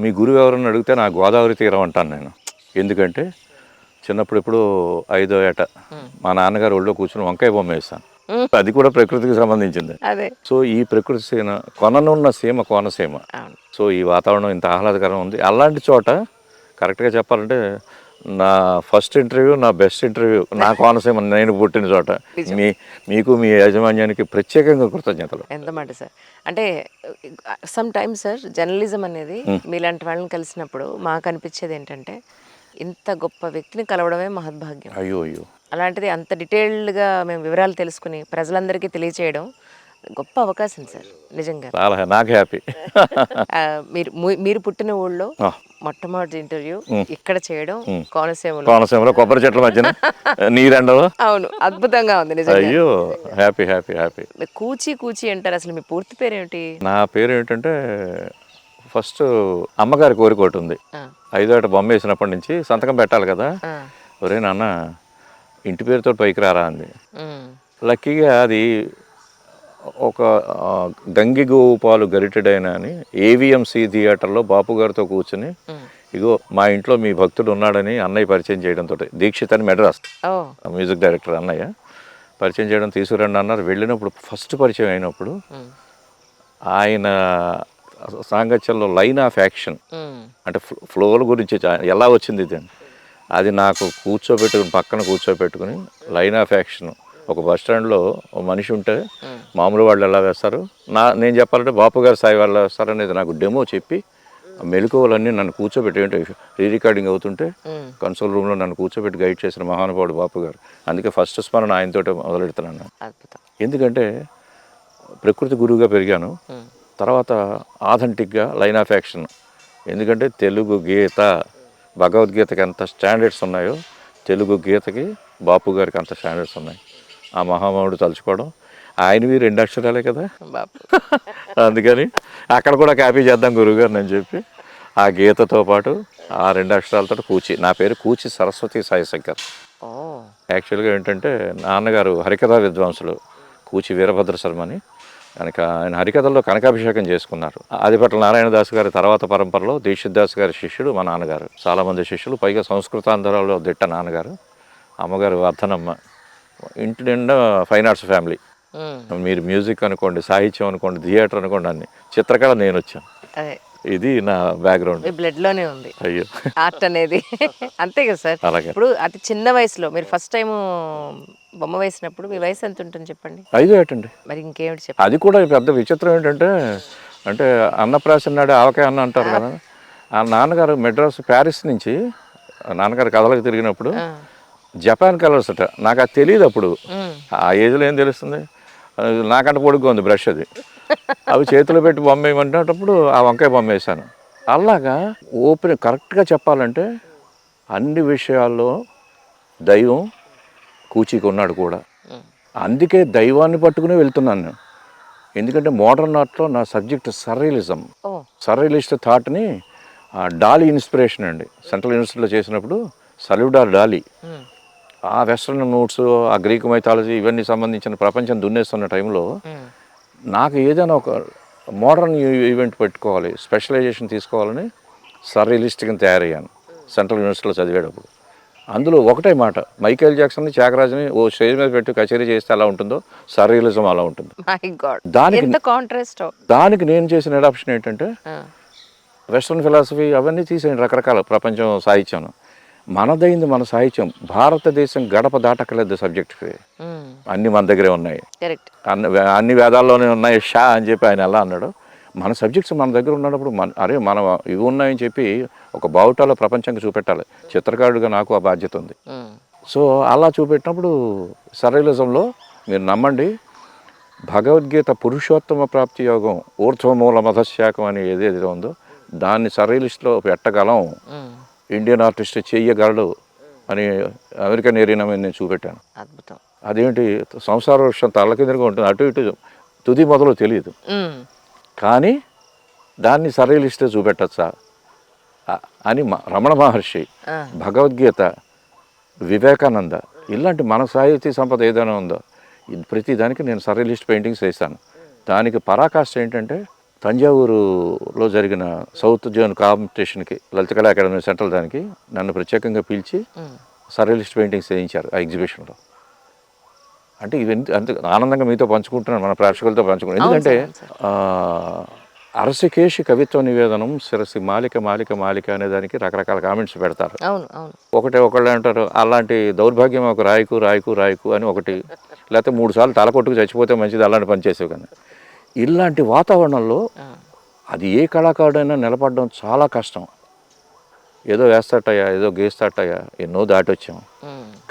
మీ గురువు ఎవరని అడిగితే నా గోదావరి తీరం అంటాను నేను. ఎందుకంటే చిన్నప్పుడు ఎప్పుడు 5వ ఏట మా నాన్నగారు ఒళ్ళో కూర్చుని వంకాయ బొమ్మ వేస్తాను. అది కూడా ప్రకృతికి సంబంధించింది. అదే. సో ఈ ప్రకృతి సీమ కొననున్న సీమ కోనసీమ. అవును. సో ఈ వాతావరణం ఇంత ఆహ్లాదకరంగా ఉంది. అలాంటి చోట కరెక్ట్గా చెప్పాలంటే నా ఫస్ట్ ఇంటర్వ్యూ, నా బెస్ట్ ఇంటర్వ్యూ నా కోనసీమ, నేను పుట్టిన చోట. నిజం. మీకు మీ యాజమాన్యానికి ప్రత్యేకంగా కృతజ్ఞతలు. ఎంత మాట సార్. అంటే సమ్ టైమ్స్ సార్ జర్నలిజం అనేది మీలాంటి వాళ్ళని కలిసినప్పుడు మాకు అనిపించేది ఏంటంటే ఇంత గొప్ప వ్యక్తిని కలవడమే మహద్భాగ్యం. అయ్యో అయ్యో అలాంటిది అంత డీటెయిల్డ్గా మేము వివరాలు తెలుసుకుని ప్రజలందరికీ తెలియచేయడం గొప్ప అవకాశం సార్ నిజంగా. చాలా నాకు హ్యాపీ. మీరు పుట్టిన ఊళ్ళో మొట్టమొదటి ఇంటర్వ్యూ ఇక్కడ చేయడం కోనసీమలో. కోనసీమలో కొబ్బరి చెట్ల మధ్యన నీరెండలో. అవును, అద్భుతంగా ఉంది నిజంగా. అయ్యో హ్యాపీ హ్యాపీ హ్యాపీ. కూచి కూచి అంటారు, అసలు మీ పూర్తి పేరు ఏమిటి? నా పేరు ఏంటంటే ఫస్ట్ అమ్మగారి కోరిక ఒకటి ఉంది. 5వ ఏట బొమ్మ వేసినప్పటి నుంచి సంతకం పెట్టాలి కదా. ఒరే నాన్న ఇంటి పేరుతో పైకి రారా అంది. లక్కీగా అది ఒక గంగిగోపాలు గరిటెడైన అని ఏవిఎంసి థియేటర్లో బాపు గారితో కూర్చుని ఇగో మా ఇంట్లో మీ భక్తుడు ఉన్నాడని అన్నయ్య పరిచయం చేయడంతో, దీక్షిత్ అని మెడ్రాస్ మ్యూజిక్ డైరెక్టర్ అన్నయ్య పరిచయం చేయడం, తీసుకురండి అన్నారు. వెళ్ళినప్పుడు ఫస్ట్ పరిచయం అయినప్పుడు ఆయన సాంగత్యంలో లైన్ ఆఫ్ యాక్షన్ అంటే ఫ్లోల గురించి ఎలా వచ్చింది ఇది, అది నాకు పక్కన కూర్చోబెట్టుకుని లైన్ ఆఫ్ యాక్షన్. ఒక బస్ స్టాండ్లో ఒక మనిషి ఉంటే మామూలు వాళ్ళు ఎలా వేస్తారు, నేను చెప్పాలంటే బాపు గారి స్థాయి వాళ్ళు వేస్తారు అనేది నాకు డెమో చెప్పి మెలకువలన్నీ నన్ను కూర్చోబెట్టి, ఏంటంటే రీ రికార్డింగ్ అవుతుంటే కన్సోల్ రూమ్లో నన్ను కూర్చోబెట్టి గైడ్ చేసిన మహానుభావుడు బాపు గారు. అందుకే ఫస్ట్ స్మరణ ఆయనతోటే మొదలెడుతున్నాను. ఎందుకంటే ప్రకృతి గురువుగా పెరిగాను. తర్వాత ఆథెంటిక్గా లైన్ ఆఫ్ యాక్షన్. ఎందుకంటే తెలుగు గీత భగవద్గీతకి ఎంత స్టాండర్డ్స్ ఉన్నాయో తెలుగు గీతకి బాపు గారికి అంత స్టాండర్డ్స్ ఉన్నాయి. ఆ మహామహుడు తలుచుకోవడం, ఆయనవి 2 అక్షరాలే కదా అందుకని అక్కడ కూడా కాపీ చేద్దాం గురువుగారు అని చెప్పి ఆ గీతతో పాటు ఆ 2 అక్షరాలతో కూచి. నా పేరు కూచి సరస్వతి సాయిశంకర్. యాక్చువల్గా ఏంటంటే నాన్నగారు హరికథా విద్వాంసులు కూచి వీరభద్ర శర్మని. కనుక ఆయన హరికథల్లో కనకాభిషేకం చేసుకున్నారు. ఆదిపట్ల నారాయణ దాస్ గారి తర్వాత పరంపరలో దీక్షిత్ దాస్ గారి శిష్యుడు మా నాన్నగారు. చాలామంది శిష్యులు, పైగా సంస్కృతాంధ్రాలో దిట్ట నాన్నగారు. అమ్మగారు వర్ధనమ్మ. ఇంటి నిండా ఫైన్ ఆర్ట్స్ ఫ్యామిలీ. మీరు మ్యూజిక్ అనుకోండి, సాహిత్యం అనుకోండి, థియేటర్ అనుకోండి, అన్ని. చిత్రకళ నేను వచ్చాను. ఇది నా బ్యాక్గ్రౌండ్. బ్లడ్ లోనే ఉంది అయ్యో ఆర్ట్ అనేది. అంతే కదా సార్. అలాగే. ఇప్పుడు అతి చిన్న వయసులో మీరు ఫస్ట్ టైం బొమ్మ వేసినప్పుడు మీ వయసు ఎంత ఉంటుంది చెప్పండి? 5వ ఏట అండి. మరి ఇంకేమిటి చెప్పండి. అది కూడా పెద్ద విచిత్రం ఏంటంటే, అంటే అన్నప్రాసన నాడు ఆవకాయ అన్న అంటారు కదా. ఆ నాన్నగారు మెడ్రాస్ ప్యారిస్ నుంచి నాన్నగారు కథలకు తిరిగినప్పుడు జపాన్ కలర్స్ అట. నాకు అది తెలియదు అప్పుడు. ఆ ఏజ్లో ఏం తెలుస్తుంది, నాకంటే పొడుగ్గా ఉంది బ్రష్, అది అవి చేతిలో పెట్టి బొమ్మ వేయమంటేటప్పుడు ఆ వంకాయ బొమ్మ వేసాను. అలాగా ఓపెన్ కరెక్ట్గా చెప్పాలంటే అన్ని విషయాల్లో దైవం కూచికి ఉన్నాడు కూడా. అందుకే దైవాన్ని పట్టుకునే వెళ్తున్నాను నేను. ఎందుకంటే మోడర్న్ ఆర్ట్లో నా సబ్జెక్ట్ సర్రియలిజం. సర్రియలిస్ట్ థాట్ని డాలీ ఇన్స్పిరేషన్ అండి. సెంట్రల్ యూనివర్సిటీలో చేసినప్పుడు సల్యూడార్ డాలీ ఆ వెస్ట్రన్ నోట్స్, ఆ గ్రీక్ మైథాలజీ ఇవన్నీ సంబంధించిన ప్రపంచం దున్నేస్తున్న టైంలో నాకు ఏదైనా ఒక మోడర్న్ ఈవెంట్ పెట్టుకోవాలి, స్పెషలైజేషన్ తీసుకోవాలని సర్రియలిస్ట్గా తయారయ్యాను సెంట్రల్ యూనివర్సిటీలో చదివేటప్పుడు. అందులో ఒకటే మాట, మైకేల్ జాక్సన్ని, త్యాగరాజుని ఓ స్టేజ్ మీద పెట్టి కచేరీ చేస్తే ఎలా ఉంటుందో సర్రియలిజం అలా ఉంటుంది. దానికి నేను చేసిన అడాప్షన్ ఏంటంటే వెస్ట్రన్ ఫిలాసఫీ అవన్నీ తీసేయండి, రకరకాల ప్రపంచం సాహిత్యం. మనదైంది మన సాహిత్యం. భారతదేశం గడప దాటకలేదు సబ్జెక్ట్కి. అన్ని మన దగ్గరే ఉన్నాయి, అన్ని వేదాల్లోనే ఉన్నాయి షా అని చెప్పి ఆయన ఎలా అన్నాడు. మన సబ్జెక్ట్స్ మన దగ్గర ఉన్నప్పుడు మనం ఇవి ఉన్నాయని చెప్పి ఒక బావుటాలో ప్రపంచానికి చూపెట్టాలి. చిత్రకారుడిగా నాకు ఆ బాధ్యత ఉంది. సో అలా చూపెట్టినప్పుడు సర్రియలిజంలో మీరు నమ్మండి, భగవద్గీత పురుషోత్తమ ప్రాప్తి యోగం ఊర్ధ్వమూల మధశాఖం అని ఏదైతే ఉందో దాన్ని సర్రియలిస్ట్లో పెట్టగలం, ఇండియన్ ఆర్టిస్ట్ చెయ్యగలడు అని అమెరికన్ ఏరియా నేను చూపెట్టాను. అద్భుతం. అదేంటి సంసార వృక్షం తల కిందగా ఉంటుంది, అటు ఇటు తుది మొదలు తెలియదు, కానీ దాన్ని సర్రియలిస్టే చూపెట్టచ్చా అని రమణ మహర్షి, భగవద్గీత, వివేకానంద, ఇలాంటి మన సాహితీ సంపద ఏదైనా ఉందో ప్రతి దానికి నేను సర్రియలిస్ట్ పెయింటింగ్స్ వేస్తాను. దానికి పరాకాష్ట ఏంటంటే తంజావూరులో జరిగిన సౌత్ జోన్ కాంపిటీషన్కి లలిత కళా అకాడమీ సెంట్రల్ దానికి నన్ను ప్రత్యేకంగా పిలిచి సర్రియలిస్ట్ పెయింటింగ్స్ వేయించారు ఆ ఎగ్జిబిషన్లో. అంటే ఇవన్నీ అంత ఆనందంగా మీతో పంచుకుంటున్నాను, మన ప్రేక్షకులతో పంచుకుంటున్నాను. ఎందుకంటే అరసికేషి కవిత్వ నివేదనం శిరసి మాలిక మాలిక మాలిక అనే దానికి రకరకాల కామెంట్స్ పెడతారు. ఒకళ్ళు అంటారు అలాంటి దౌర్భాగ్యం ఒక రాయకు రాయకు రాయకు అని ఒకటి, లేకపోతే 3 సార్లు తలకొట్టుకు చచ్చిపోతే మంచిది అలాంటి పని చేసేవి. కానీ ఇలాంటి వాతావరణంలో అది ఏ కళాకారుడైనా నిలబడడం చాలా కష్టం. ఏదో వేస్తాటయ్యా, ఏదో గీస్తాటయ్యా, ఎన్నో దాటొచ్చాం.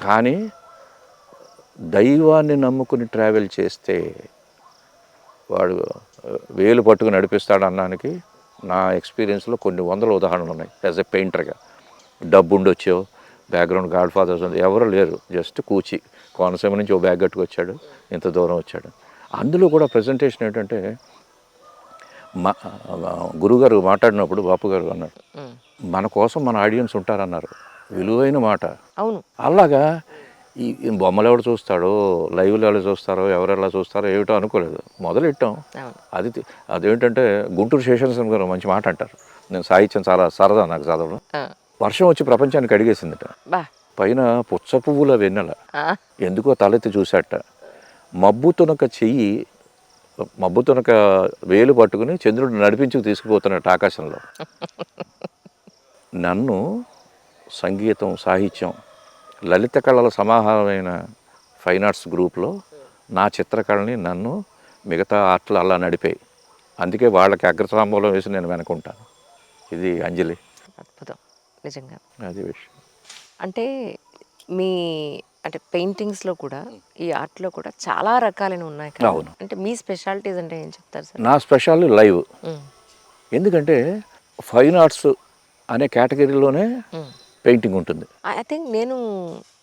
కానీ దైవాన్ని నమ్ముకుని ట్రావెల్ చేస్తే వాడు వేలు పట్టుకుని నడిపిస్తాడు అన్నానికి నా ఎక్స్పీరియన్స్లో కొన్ని వందల ఉదాహరణలు ఉన్నాయి. యాజ్ ఎ పెయింటర్గా డబ్బు ఉండొచ్చో, బ్యాక్గ్రౌండ్ గాడ్ ఫాదర్స్ ఎవరు లేరు, జస్ట్ కూచి కోనసీమ నుంచి ఓ బ్యాగ్ కట్టుకొచ్చాడు, ఇంత దూరం వచ్చాడు. అందులో కూడా ప్రజెంటేషన్ ఏంటంటే గురుగారు మాట్లాడినప్పుడు బాపు గారు అన్నారు, మన కోసం మన ఆడియన్స్ ఉంటారన్నారు. విలువైన మాట. అవును. అలాగా ఈ బొమ్మలు ఎవరు చూస్తాడో, లైవ్లో ఎవరు చూస్తారో, ఎవరెలా చూస్తారో ఏమిటో అనుకోలేదు, మొదలెట్టాం. అదేంటంటే గుంటూరు శేషాచలం గారు మంచి మాట అంటారు, నేను సాహిత్యం చాలా సరదా నాకు చదవడం. వర్షం వచ్చి ప్రపంచానికి అడిగేసిందట, పైన పుచ్చ పువ్వుల వెన్నెల ఎందుకో తలెత్తి చూశాట, మబ్బు తునక వేలు పట్టుకుని చంద్రుడు నడిపించుకు తీసుకుపోతున్నట్టు ఆకాశంలో. నన్ను సంగీతం, సాహిత్యం, లలిత కళల సమాహారమైన ఫైన్ ఆర్ట్స్ గ్రూప్లో నా చిత్రకళని నన్ను మిగతా ఆర్ట్లు అలా నడిపాయి. అందుకే వాళ్ళకి అగ్రతాంబూలం వేసి నేను వెనుకుంటాను. ఇది అంజలి. అద్భుతం నిజంగా. అది విషయం. అంటే మీ అంటే పెయింటింగ్స్లో కూడా ఈ ఆర్ట్లో కూడా చాలా రకాలైన ఉన్నాయి కదా. అవును. అంటే మీ స్పెషాలిటీస్ అంటే ఏం చెప్తారు సార్? నా స్పెషాలిటీ లైవ్. ఎందుకంటే ఫైన్ ఆర్ట్స్ అనే కేటగిరీలోనే పెయింటింగ్ ఉంటుంది. ఐ థింక్ నేను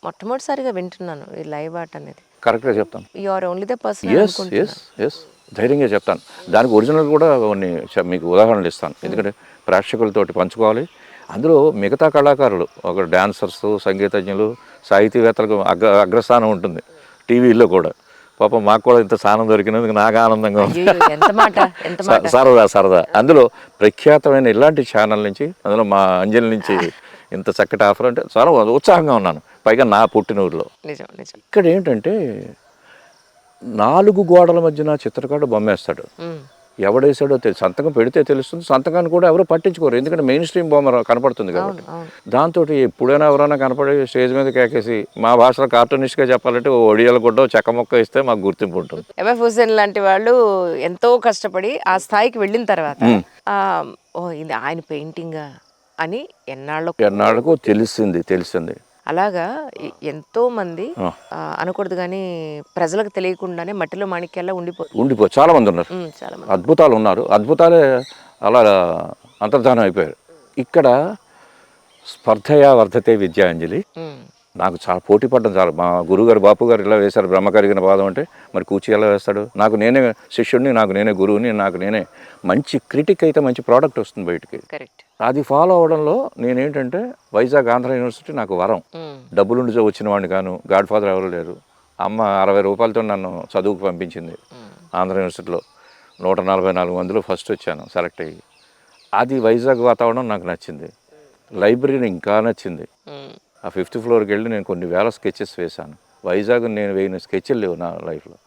మొట్టమొదటిసారిగా వింటున్నాను ఈ లైవ్ ఆర్ట్ అనేది. కరెక్ట్గా చెప్తాను. You are only the person. Yes ధైర్యంగా చెప్తాను. దానికి ఒరిజినల్ కూడా కొన్ని మీకు ఉదాహరణలు ఇస్తాను, ఎందుకంటే ప్రేక్షకులతోటి పంచుకోవాలి. అందులో మిగతా కళాకారులు, ఒక డాన్సర్స్, సంగీతజ్ఞులు, సాహితీవేత్తలకు అగ్రస్థానం ఉంటుంది టీవీలో కూడా. పాపం మాకు కూడా ఇంత స్థానం దొరికినందుకు నాకు ఆనందంగా ఉంది. సరదా. అందులో ప్రఖ్యాతమైన ఇలాంటి ఛానల్ నుంచి, అందులో మా అంజలి నుంచి ఇంత చక్కటి ఆఫర్ అంటే చాలా ఉత్సాహంగా ఉన్నాను. పైగా నా పుట్టినూరులో. ఇక్కడ ఏంటంటే 4 గోడల మధ్యన చిత్రకారుడు బొమ్మేస్తాడు. ఎవడేసాడో సంతకం పెడితే తెలుస్తుంది. సంతకాన్ని కూడా ఎవరు పట్టించుకోరు, ఎందుకంటే మెయిన్ స్ట్రీమ్ బొమ్మ కనపడుతుంది కాబట్టి. దాంతో ఎప్పుడైనా ఎవరైనా కనపడి స్టేజ్ మీద కేకేసి, మా భాషలో కార్టూనిస్ట్గా చెప్పాలంటే ఒడియాల గుడ్డ చెక్క మొక్క ఇస్తే మాకు గుర్తింపు ఉంటుంది. ఎంఎఫ్ హుసేన్ లాంటి వాళ్ళు ఎంతో కష్టపడి ఆ స్థాయికి వెళ్ళిన తర్వాత ఇది ఆయన పెయింటింగ్ అని ఎన్నాళ్ళకు తెలిసింది. అలాగా ఎంతో మంది అనకూడదు కానీ ప్రజలకు తెలియకుండానే మట్టిలో మాణిక్యాల్లో ఉండిపో చాలా మంది ఉన్నారు. అద్భుతాలు ఉన్నారు. అద్భుతాలే అలా అంతర్ధానం అయిపోయారు. ఇక్కడ స్పర్ధయా వర్ధతే విద్యాంజలి. నాకు చాలా పోటీ పడ్డం చాలా. మా గురువుగారు బాపు గారు ఇలా వేశారు, బ్రహ్మ కరిగిన పాదం అంటే మరి కూచి ఎలా వేస్తాడు. నాకు నేనే శిష్యుడిని, నాకు నేనే గురువుని, నాకు నేనే మంచి క్రిటిక్ అయితే మంచి ప్రోడక్ట్ వస్తుంది బయటికి. కరెక్ట్. అది ఫాలో అవడంలో నేనేంటంటే వైజాగ్ ఆంధ్ర యూనివర్సిటీ నాకు వరం. డబ్బులుండి వచ్చిన వాడిని కాను, గాడ్ ఫాదర్ ఎవరు లేరు. అమ్మ 60 రూపాయలతో నన్ను చదువుకు పంపించింది. ఆంధ్ర యూనివర్సిటీలో 144 మందిలో ఫస్ట్ వచ్చాను సెలెక్ట్ అయ్యి. అది వైజాగ్ వాతావరణం నాకు నచ్చింది. లైబ్రరీ ఇంకా నచ్చింది. ఆ 5th ఫ్లోర్కి వెళ్ళి నేను కొన్ని వేల స్కెచెస్ వేశాను. వైజాగ్ నేను వేయిన స్కెచ్లు లేవు నా లైఫ్లో.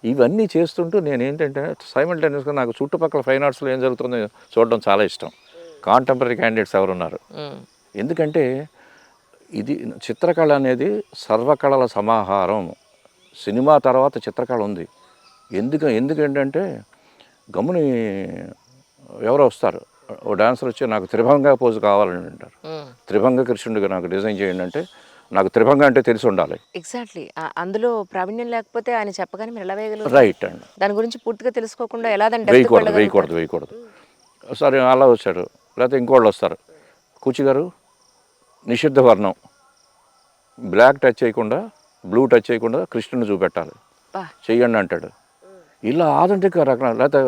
ఇవన్నీ చేస్తుంటూ నేను ఏంటంటే సైమల్టేనియస్గా నాకు చుట్టుపక్కల ఫైన్ ఆర్ట్స్లో ఏం జరుగుతుందో చూడడం చాలా ఇష్టం. కాంటెంపరీ క్యాండిడేట్స్ ఎవరున్నారు, ఎందుకంటే ఇది చిత్రకళ అనేది సర్వకళల సమాహారం. సినిమా తర్వాత చిత్రకళ ఉంది. ఎందుకంటే గమ్ముని ఎవరో వస్తారు, ఓ డాన్సర్ వచ్చి నాకు త్రిభంగ పోజు కావాలని అంటారు. త్రిభంగ కృష్ణుడిగా నాకు డిజైన్ చేయండి అంటే నాకు త్రిభంగ అంటే తెలిసి ఉండాలి. ఎగ్జాక్ట్లీ. అందులో ప్రావీణ్యం లేకపోతే ఆయన చెప్పగానే మీరు ఎలా వేయగలరు? రైట్ అండి. దాని గురించి పూర్తిగా తెలుసుకోకుండా ఎలా వేయకూడదు. సరే అలా వచ్చాడు, లేకపోతే ఇంకోళ్ళు వస్తారు, కూచి గారు నిషిద్ధ వర్ణం, బ్లాక్ టచ్ చేయకుండా, బ్లూ టచ్ చేయకుండా కృష్ణుని చూపెట్టాలి, చెయ్యండి అంటాడు. ఇలా ఆధునిక రకం, లేకపోతే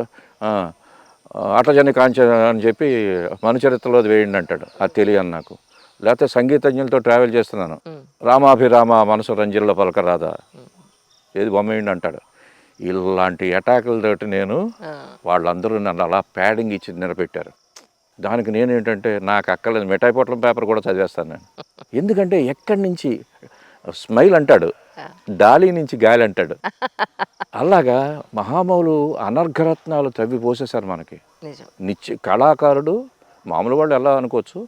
అటజని కాంచ అని చెప్పి మనుచరిత్రలో వేయండి అంటాడు, అది తెలియదు నాకు. లేకపోతే సంగీతజ్ఞులతో ట్రావెల్ చేస్తున్నాను, రామాభిరామ మనసు రంజిల్లో పలకరాదా, ఏది బొమ్మ వేయండి అంటాడు. ఇలాంటి అటాకులతోటి నేను వాళ్ళందరూ నన్ను అలా ప్యాడింగ్ ఇచ్చి నిలబెట్టారు. దానికి నేనేంటంటే నాకు అక్కర్లేదు మిఠాయి పొట్లం పేపర్ కూడా చదివేస్తాను నేను. ఎందుకంటే ఎక్కడి నుంచి స్మైల్ అంటాడు, డాలీ నుంచి గాలి అంటాడు. అలాగా మహామౌలు అనర్ఘరత్నాలు తవ్వి పోసేశారు మనకి. నిత్య కళాకారుడు మామూలు వాళ్ళు ఎలా అనుకోవచ్చు,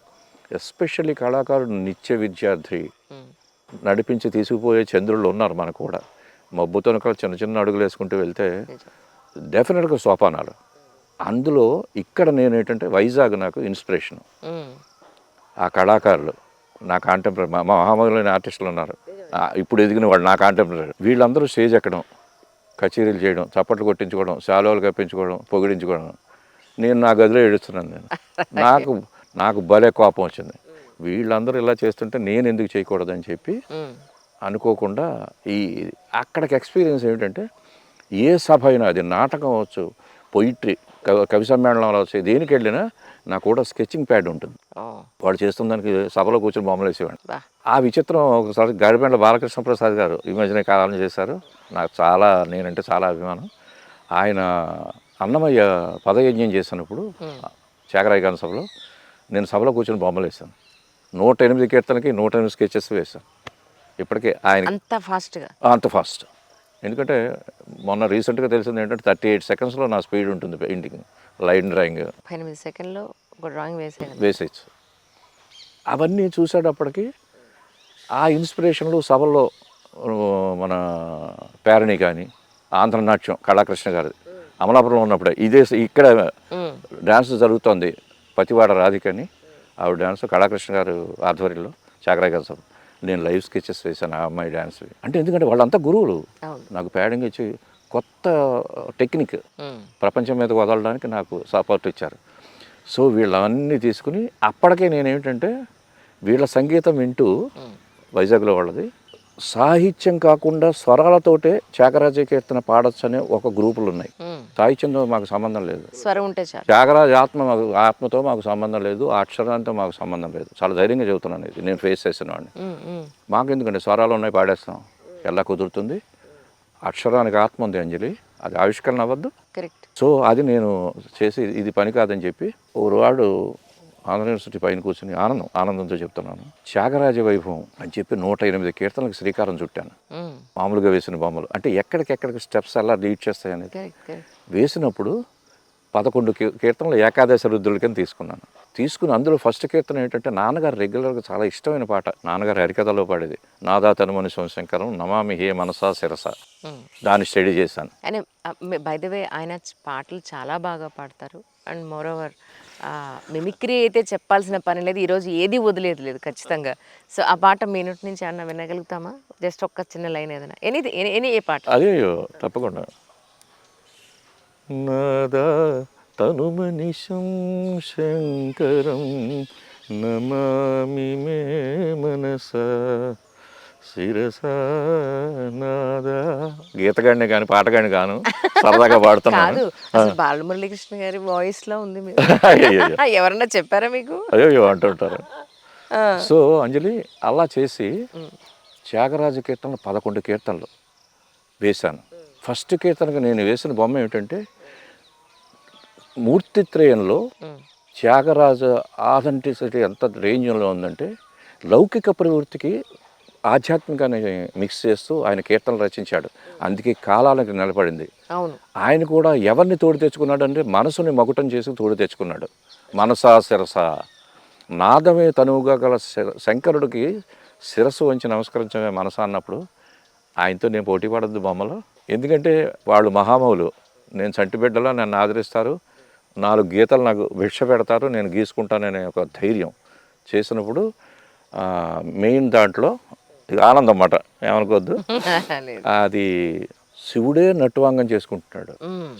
ఎస్పెషల్లీ కళాకారుడు నిత్య విద్యార్థి నడిపించి తీసుకుపోయే చంద్రుళ్ళు ఉన్నారు మనకు కూడా. మబ్బుతో చిన్న చిన్న అడుగులు వేసుకుంటూ వెళ్తే డెఫినెట్గా సోపానాలు. అందులో ఇక్కడ నేనేంటంటే వైజాగ్ నాకు ఇన్స్పిరేషను. ఆ కళాకారులు నా కాంటెంపరీ మా మహామౌలైన ఆర్టిస్టులు ఉన్నారు ఇప్పుడు ఎదిగిన వాళ్ళు నా కాంటెంపరీ. వీళ్ళందరూ స్టేజ్ ఎక్కడం, కచేరీలు చేయడం, చప్పట్లు కొట్టించుకోవడం, శాలువాలు కప్పించుకోవడం, పొగిడించుకోవడం. నేను నా గదిలో ఏడుస్తున్నాను. నాకు భలే కోపం వచ్చింది. వీళ్ళందరూ ఇలా చేస్తుంటే నేను ఎందుకు చేయకూడదని చెప్పి అనుకోకుండా అక్కడికి ఎక్స్పీరియన్స్ ఏమిటంటే ఏ సభ అయినా, అది నాటకం అవ్వచ్చు, పొయిట్రీ, కవి సమ్మేళనంలో వచ్చి దేనికి వెళ్ళినా నాకు కూడా స్కెచింగ్ ప్యాడ్ ఉంటుంది. వాడు చేస్తున్న దానికి సభలో కూర్చొని బొమ్మలు వేసేవాడిని. ఆ విచిత్రం ఒకసారి గాడిపెండ్ల బాలకృష్ణ ప్రసాద్ గారు ఈ మధ్యనే కాలం చేశారు. నాకు నేనంటే చాలా అభిమానం. ఆయన అన్నమయ్య పదయజ్ఞం చేసినప్పుడు త్యాగరాయ సభలో నేను సభలో కూర్చొని బొమ్మలు వేసాను. 108 కీర్తనకి 108 స్కెచెస్ వేశాను. ఇప్పటికే ఆయన అంత ఫాస్ట్. ఎందుకంటే మొన్న రీసెంట్గా తెలిసింది ఏంటంటే 38 సెకండ్స్లో నా స్పీడ్ ఉంటుంది పెయింటింగ్, లైన్ డ్రాయింగ్ 8 సెకండ్లో ఒక డ్రాయింగ్ వేసేయచ్చు. అవన్నీ చూసేటప్పటికి ఆ ఇన్స్పిరేషన్లు సభల్లో మన పేరణి కానీ, ఆంధ్రనాట్యం కళాకృష్ణ గారిది అమలాపురంలో ఉన్నప్పుడే ఇక్కడ డ్యాన్స్ జరుగుతోంది. పతివాడ రాధికని ఆవిడ డ్యాన్స్ కళాకృష్ణ గారు ఆధ్వర్యంలో త్యాగరాయ గారి సభ నేను లైవ్ స్కెచెస్ వేశాను. ఆ అమ్మాయి డ్యాన్స్ అంటే ఎందుకంటే వాళ్ళంతా గురువులు నాకు ప్యాడింగ్ ఇచ్చి కొత్త టెక్నిక్ ప్రపంచం మీద వదలడానికి నాకు సపోర్ట్ ఇచ్చారు. సో వీళ్ళన్నీ తీసుకుని అప్పటికే నేనేమిటంటే వీళ్ళ సంగీతం వింటూ వైజాగ్లో వాళ్ళది సాహిత్యం కాకుండా స్వరాలతోటే త్యాగరాజ కీర్తన పాడొచ్చు అనే ఒక గ్రూపులు ఉన్నాయి. సాహిత్యంతో మాకు సంబంధం లేదు, త్యాగరాజ ఆత్మతో మాకు సంబంధం లేదు, అక్షరాంతో మాకు సంబంధం లేదు. చాలా ధైర్యంగా చెబుతున్నాను, ఇది నేను ఫేస్ చేసిన వాడిని. మాకు ఎందుకంటే స్వరాలు ఉన్నాయి, పాడేస్తాం, ఎలా కుదురుతుంది. అక్షరానికి ఆత్మ ఉంది అంజలి, అది ఆవిష్కరణ అవ్వద్దు. సో అది నేను చేసి ఇది పని కాదని చెప్పి వాడు ఆంధ్ర యూనివర్సిటీ పైన కూర్చొని ఆనందంతో చెప్తున్నాను. త్యాగరాజ వైభవం అని చెప్పి 108 కీర్తనలకు శ్రీకారం చుట్టాను. మామూలుగా వేసిన బొమ్మలు అంటే ఎక్కడికెక్కడికి స్టెప్స్ అలా లీడ్ చేస్తాయనేది వేసినప్పుడు 11 కీర్తనలు ఏకాదశి రుద్రులకని తీసుకుని అందులో ఫస్ట్ కీర్తన ఏంటంటే నాన్నగారు రెగ్యులర్గా చాలా ఇష్టమైన పాట, నాన్నగారు హరికథలో పాడేది, నాదా తనుమని శంకరం నమామి హే మనసా శిరస. దాన్ని స్టడీ చేశాను. బై ద వే ఆయన పాటలు చాలా బాగా పాడతారు. అండ్ మోర్ ఓవర్ మిమిక్రీ అయితే చెప్పాల్సిన పని లేదు, ఈరోజు ఏది వదిలేదు లేదు ఖచ్చితంగా. సో ఆ పాట మీ నోటి నుంచి అన్న వినగలుగుతామా? జస్ట్ ఒక్క చిన్న లైన్ ఏదైనా, ఎనీ ఏ పాట. అయ్యో తప్పకుండా. నాదా తనుమని శంకరం నమామి మే మనసా శిరసా నాదా. గీతగాడిని కానీ పాటగాడిని కాను, సరదాగా పాడుతున్నాను. బాలమురళీకృష్ణ గారి వాయిస్ లో ఉంది. ఎవరన్నా చెప్పారా మీకు? అయ్యో అంటుంటారు. సో అంజలి అలా చేసి త్యాగరాజ కీర్తనలు 11 కీర్తనలు వేశాను. ఫస్ట్ కీర్తనకు నేను వేసిన బొమ్మ ఏమిటంటే మూర్తిత్రయంలో త్యాగరాజ ఆథెంటిసిటీ ఎంత రేంజ్లో ఉందంటే లౌకిక ప్రవృత్తికి ఆధ్యాత్మికాన్ని మిక్స్ చేస్తూ ఆయన కీర్తనలు రచించాడు. అందుకే కాలానికి నిలబడింది. ఆయన కూడా ఎవరిని తోడు తెచ్చుకున్నాడు అంటే మనసుని మగుటం చేసి తోడు తెచ్చుకున్నాడు. మనసా శిరస, నాదమే తనువుగా గల శంకరుడికి శిరస్సు వంచి నమస్కరించమే మనస అన్నప్పుడు ఆయనతో నేను పోటీ పడద్దు బొమ్మలో. ఎందుకంటే వాళ్ళు మహామౌలు, నేను చంటిబిడ్డలా నన్ను ఆదరిస్తారు, 4 గీతలు నాకు భిక్ష పెడతారు, నేను గీసుకుంటాననే ఒక ధైర్యం చేసినప్పుడు మెయిన్ దాంట్లో ఆనందం అన్నమాట, ఏమనుకోవద్దు. అది శివుడే నట్టువాంగం చేసుకుంటున్నాడు,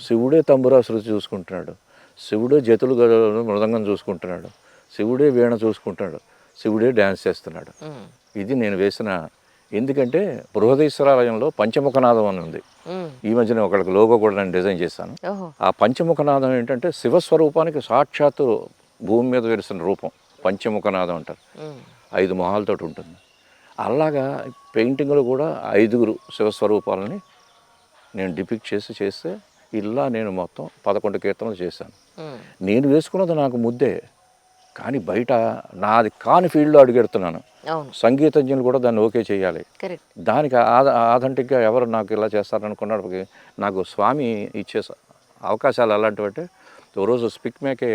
శివుడే తంబురా శృతి చూసుకుంటున్నాడు, శివుడే జతులు మృదంగం చూసుకుంటున్నాడు, శివుడే వీణ చూసుకుంటున్నాడు, శివుడే డ్యాన్స్ చేస్తున్నాడు. ఇది నేను వేసిన. ఎందుకంటే బృహదీశ్వరాలయంలో పంచముఖనాదం అని ఉంది. ఈ మధ్యన ఒకళ్ళకి లోగో కూడా నేను డిజైన్ చేశాను. ఆ పంచముఖనాదం ఏంటంటే శివస్వరూపానికి సాక్షాత్తు భూమి మీద వెలిసిన రూపం పంచముఖనాదం అంటారు. 5 మొహాలతో ఉంటుంది. అలాగా పెయింటింగ్లో కూడా 5 శివస్వరూపాలని నేను డిపిక్ట్ చేస్తే ఇలా నేను మొత్తం 11 కీర్తనలు చేశాను. నేను వేసుకున్నది నాకు ముద్దే, కానీ బయట నాది కాని ఫీల్డ్లో అడుగెడుతున్నాను. అవును, సంగీతజ్ఞులు కూడా దాన్ని ఓకే చేయాలి. కరెక్ట్. దానికి ఆథెంటిక్గా ఎవరు నాకు ఇలా చేస్తారనుకున్నప్పటికీ నాకు స్వామి ఇచ్చే అవకాశాలు అలాంటివంటే, ఓ రోజు స్పిక్ మేకే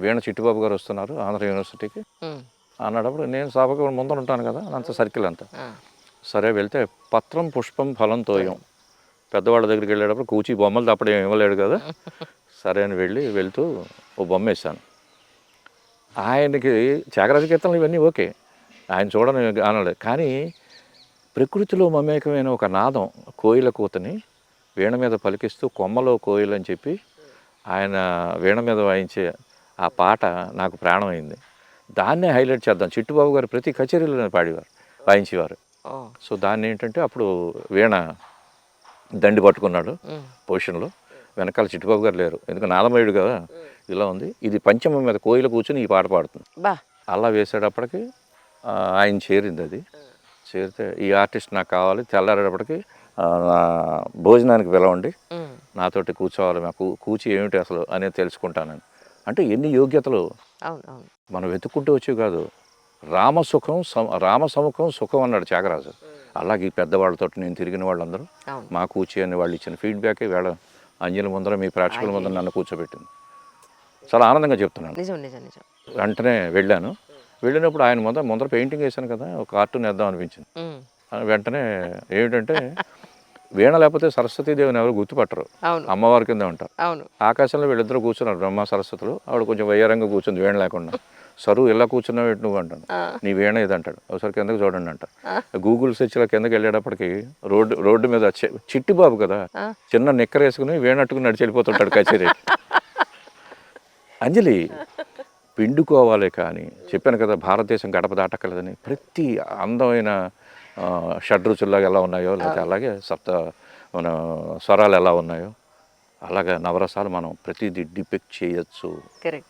వీణ చిట్టిబాబు గారు వస్తున్నారు ఆంధ్ర యూనివర్సిటీకి అన్నప్పుడు నేను సభకు ముందర ఉంటాను కదా, అంత సర్కిల్ అంతా. సరే వెళ్తే పత్రం పుష్పం ఫలం తోయం, పెద్దవాళ్ళ దగ్గరికి వెళ్ళేటప్పుడు కూచి బొమ్మలు తప్పడం ఏం ఇవ్వలేడు కదా. సరే అని వెళ్తూ ఓ బొమ్మ వేశాను. ఆయనకి త్యాగరాజ కీర్తనలు ఇవన్నీ ఓకే, ఆయన చూడని అనలేదు. కానీ ప్రకృతిలో మమేకమైన ఒక నాదం, కోయిల కూతని వీణ మీద పలికిస్తూ కొమ్మలో కోయిల అని చెప్పి ఆయన వీణ మీద వాయించే ఆ పాట నాకు ప్రాణమైంది. దాన్నే హైలైట్ చేద్దాం. చిట్టుబాబు గారు ప్రతి కచేరీలో పాడేవారు, వాయించేవారు. సో దాన్ని ఏంటంటే అప్పుడు వీణ దండి పట్టుకున్నాడు పొజిషన్లో, వెనకాల చిట్టుబాబు గారు లేరు, ఎందుకంటే నాదమయుడు కదా. ఇలా ఉంది, ఇది పంచమం మీద కోయిల కూర్చుని ఈ పాట పాడుతుంది. అలా వేసేటప్పటికి ఆయన చేరింది. అది చేరితే ఈ ఆర్టిస్ట్ నాకు కావాలి, తెల్లారేటప్పటికి భోజనానికి పిలవండి, నాతోటి కూర్చోవాలి, మాకు కూర్చి ఏమిటి అసలు అనేది తెలుసుకుంటానని. అంటే ఎన్ని యోగ్యతలు మనం వెతుక్కుంటూ వచ్చేవి కాదు. రామ సముఖం సుఖం అన్నాడు త్యాగరాజు. అలాగే ఈ పెద్దవాళ్ళతో నేను తిరిగిన వాళ్ళందరూ మా కూర్చి అని వాళ్ళు ఇచ్చిన ఫీడ్బ్యాకే వేళ అంజలి ముందర మీ ప్రేక్షకుల ముందర నన్ను కూర్చోబెట్టింది. చాలా ఆనందంగా చెప్తున్నాను. వెంటనే వెళ్ళినప్పుడు ఆయన ముందర పెయింటింగ్ వేశాను కదా, ఒక కార్టూన్ వేద్దాం అనిపించింది. వెంటనే ఏమిటంటే వీణ లేకపోతే సరస్వతీదేవిని ఎవరు గుర్తుపట్టరు, అమ్మవారి కింద ఉంటారు. ఆకాశంలో వీళ్ళిద్దరూ కూర్చున్నారు, బ్రహ్మ సరస్వతులు. ఆవిడ కొంచెం వయ్యారంగా కూర్చుంది వీణ లేకుండా. సరువు ఇలా కూర్చున్నావు నువ్వు అంటాను, నీ వీణ ఇది అంటాడు. ఒకసారి కిందకి చూడండి అంట. గూగుల్ సెర్చ్లో కిందకి వెళ్ళేటప్పటికి రోడ్డు మీద చిట్టిబాబు కదా, చిన్న నిక్కర వేసుకుని వీణట్టుకుని నడిచి వెళ్ళిపోతుంటాడు కచేరీ. అంజలి పిండుకోవాలి, కానీ చెప్పాను కదా భారతదేశం గడప దాటక్కలేదని. ప్రతి అందమైన షడ్రుచుల్లాగా ఎలా ఉన్నాయో, లేకపోతే అలాగే మన స్వరాలు ఎలా ఉన్నాయో అలాగే నవరసాలు మనం ప్రతిదీ డిపెక్ట్ చేయొచ్చు.